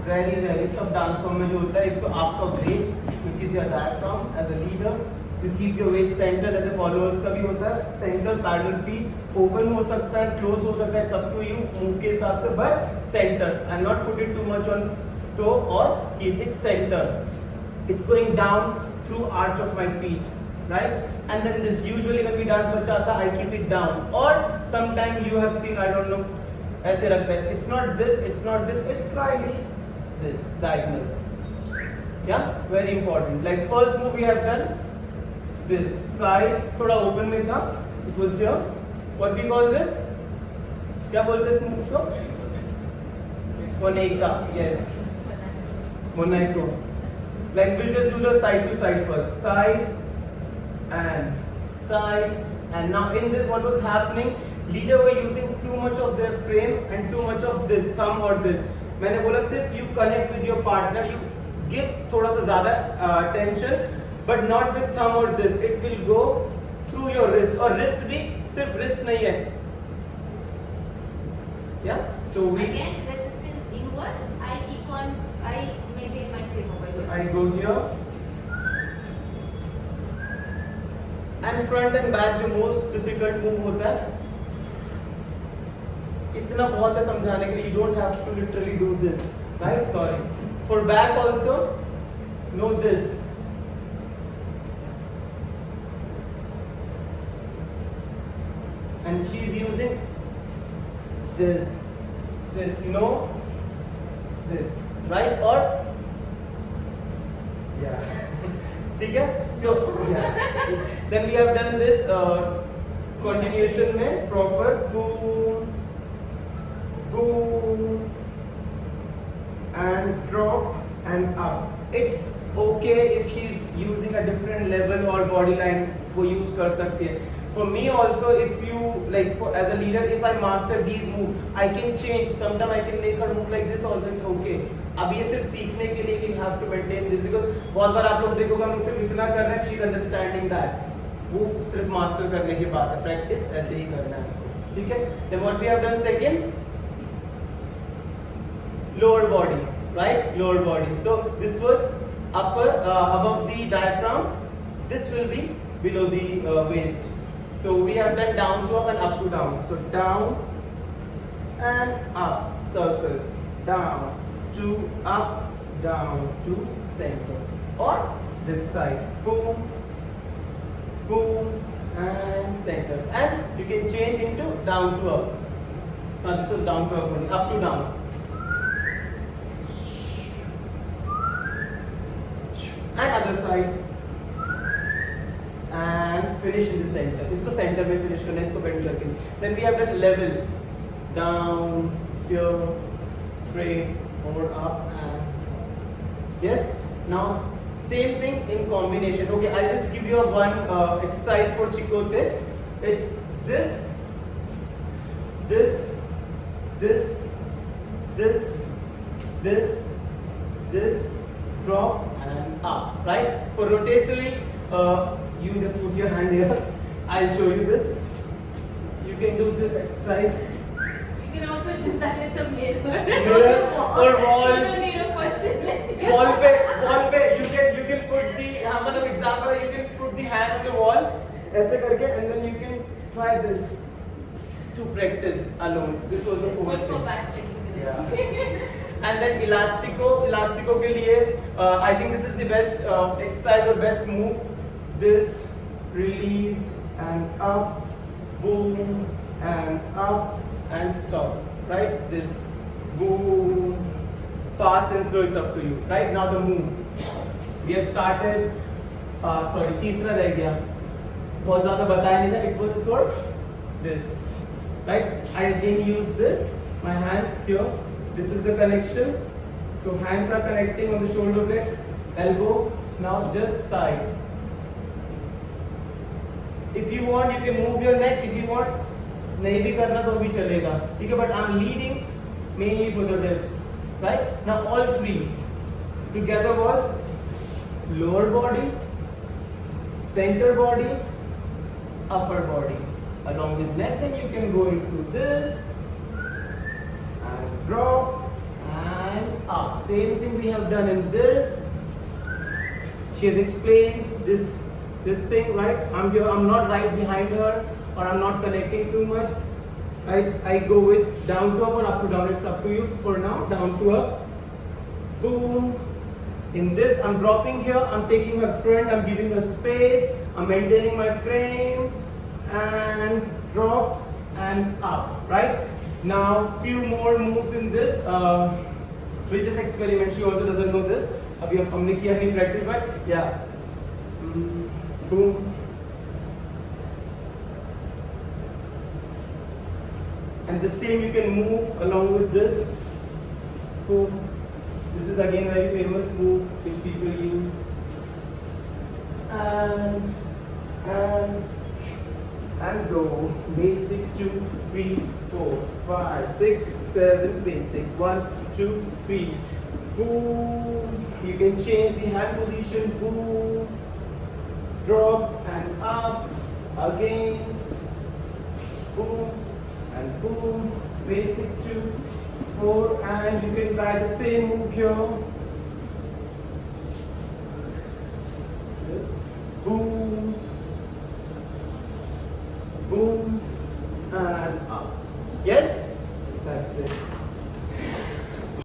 Very सब dance form में जो होता है, एक तो आपका weight which is your diaphragm as a leader, you keep your weight centre, as a followers का भी होता है सेंटर, पैडल फीट ओपन हो सकता है, क्लोज हो सकता है, it's up to you move के हिसाब से, but centre and not put it too much on toe और keep it centre. It's going down through arch of my feet, right? And then this usually when we dance bachata, I keep it down. Or sometime you have seen, I don't know, ऐसे रखते हैं. It's not this, it's slightly this diagonal. Yeah, very important. Like first move we have done, this side थोड़ा open में था. It was here. What we call this? क्या बोलते हैं इस move को? Monaiko. Yes. Monaiko. Like we'll just do the side to side first, side, and now in this what was happening, leader were using too much of their frame and too much of this thumb or this. मैंने बोला सिर्फ you connect with your partner, you give थोड़ा सा ज़्यादा tension, but not with thumb or this. It will go through your wrist, और wrist भी सिर्फ wrist नहीं है. Yeah. So we again resistance inwards. I maintain my frame over here. I go here and front and back जो most difficult move होता है, इतना बहुत है समझाने के लिए, you don't have to literally do this, right? Sorry. For back also, know this. And she's using this, no, this, right? Or yeah. ठीक है? So yeah. Then we have done this continuation में proper boom, boom, and drop and up. It's okay if she's using a different level or body line वो use कर सकती है. For me also, if you like, for as a leader, if I master these moves, I can change. Sometimes I can make her move like this also. It's okay. अब ये सिर्फ सीखने के लिए कि you have to maintain this, because बहुत बार आप लोग देखोगे हम सिर्फ इतना कर रहे हैं, she's understanding that. वो सिर्फ मास्टर करने के बाद है, प्रैक्टिस ऐसे ही करना है आपको, ठीक है? Then what we have done second, lower body, right? Lower body. So this was upper, above the diaphragm. This will be below the waist. So we have done down to up and up to down. So down and up, circle, down to up, down to center, or this side, boom, boom, and center. And you can change into down to up. Now this was down to up only, up to down. And other side. And finish in the center. इसको center में finish करना है, इसको bend करके. Then we have done level, down, here, straight, over, up, and yes. Now same thing in combination. Okay, I'll just give you a one exercise for Chicote. It's this, this, this, this, this, this, drop and up. Right? For rotationally, you just put your hand here. I'll show you this. You can do this exercise. You can also do that with the mirror. Mirror or wall. You don't need a person like that. Wall पे you can put the, मतलब example है, you can put the hand on the wall ऐसे करके, and then you can try this to practice alone. This was the fourth Good for thing. back flexibility. Yeah. And then elastico के लिए I think this is the best exercise or best move. This, release and up, boom and up and stop, right? This, boom, fast and slow, it's up to you. Right? Now the move. We have started, sorry, तीसरा रह गया, बहुत ज़्यादा बताया नहीं था. It was for this, right? I again use this, my hand here. This is the connection. So hands are connecting on the shoulder blade, elbow. Now just side. If you want, you can move your neck. If you want, नहीं भी करना तो भी चलेगा, ठीक है? But I'm leading mainly for the dips, right? Now all three together was lower body, center body, upper body, along with neck. Then you can go into this and drop and up. Same thing we have done in this. She has explained this thing, right? I'm here, I'm not right behind her, or I'm not connecting too much. Right? I go with down to up or up to down, it's up to you for now. Down to up, boom. In this, I'm dropping here, I'm taking her front, I'm giving her space, I'm maintaining my frame, and drop and up, right? Now, few more moves in this. We'll just experiment. She also doesn't know this. अभी हमने किया नहीं practice, but yeah. Boom. And the same you can move along with this. Boom. This is again very famous move which people use. And go. Basic 2, 3, 4, 5, 6, 7. Basic 1, 2, 3. Boom. You can change the hand position. Boom. Drop and up. Again. Boom. And boom. Basic 2, 4. And you can try the same move here.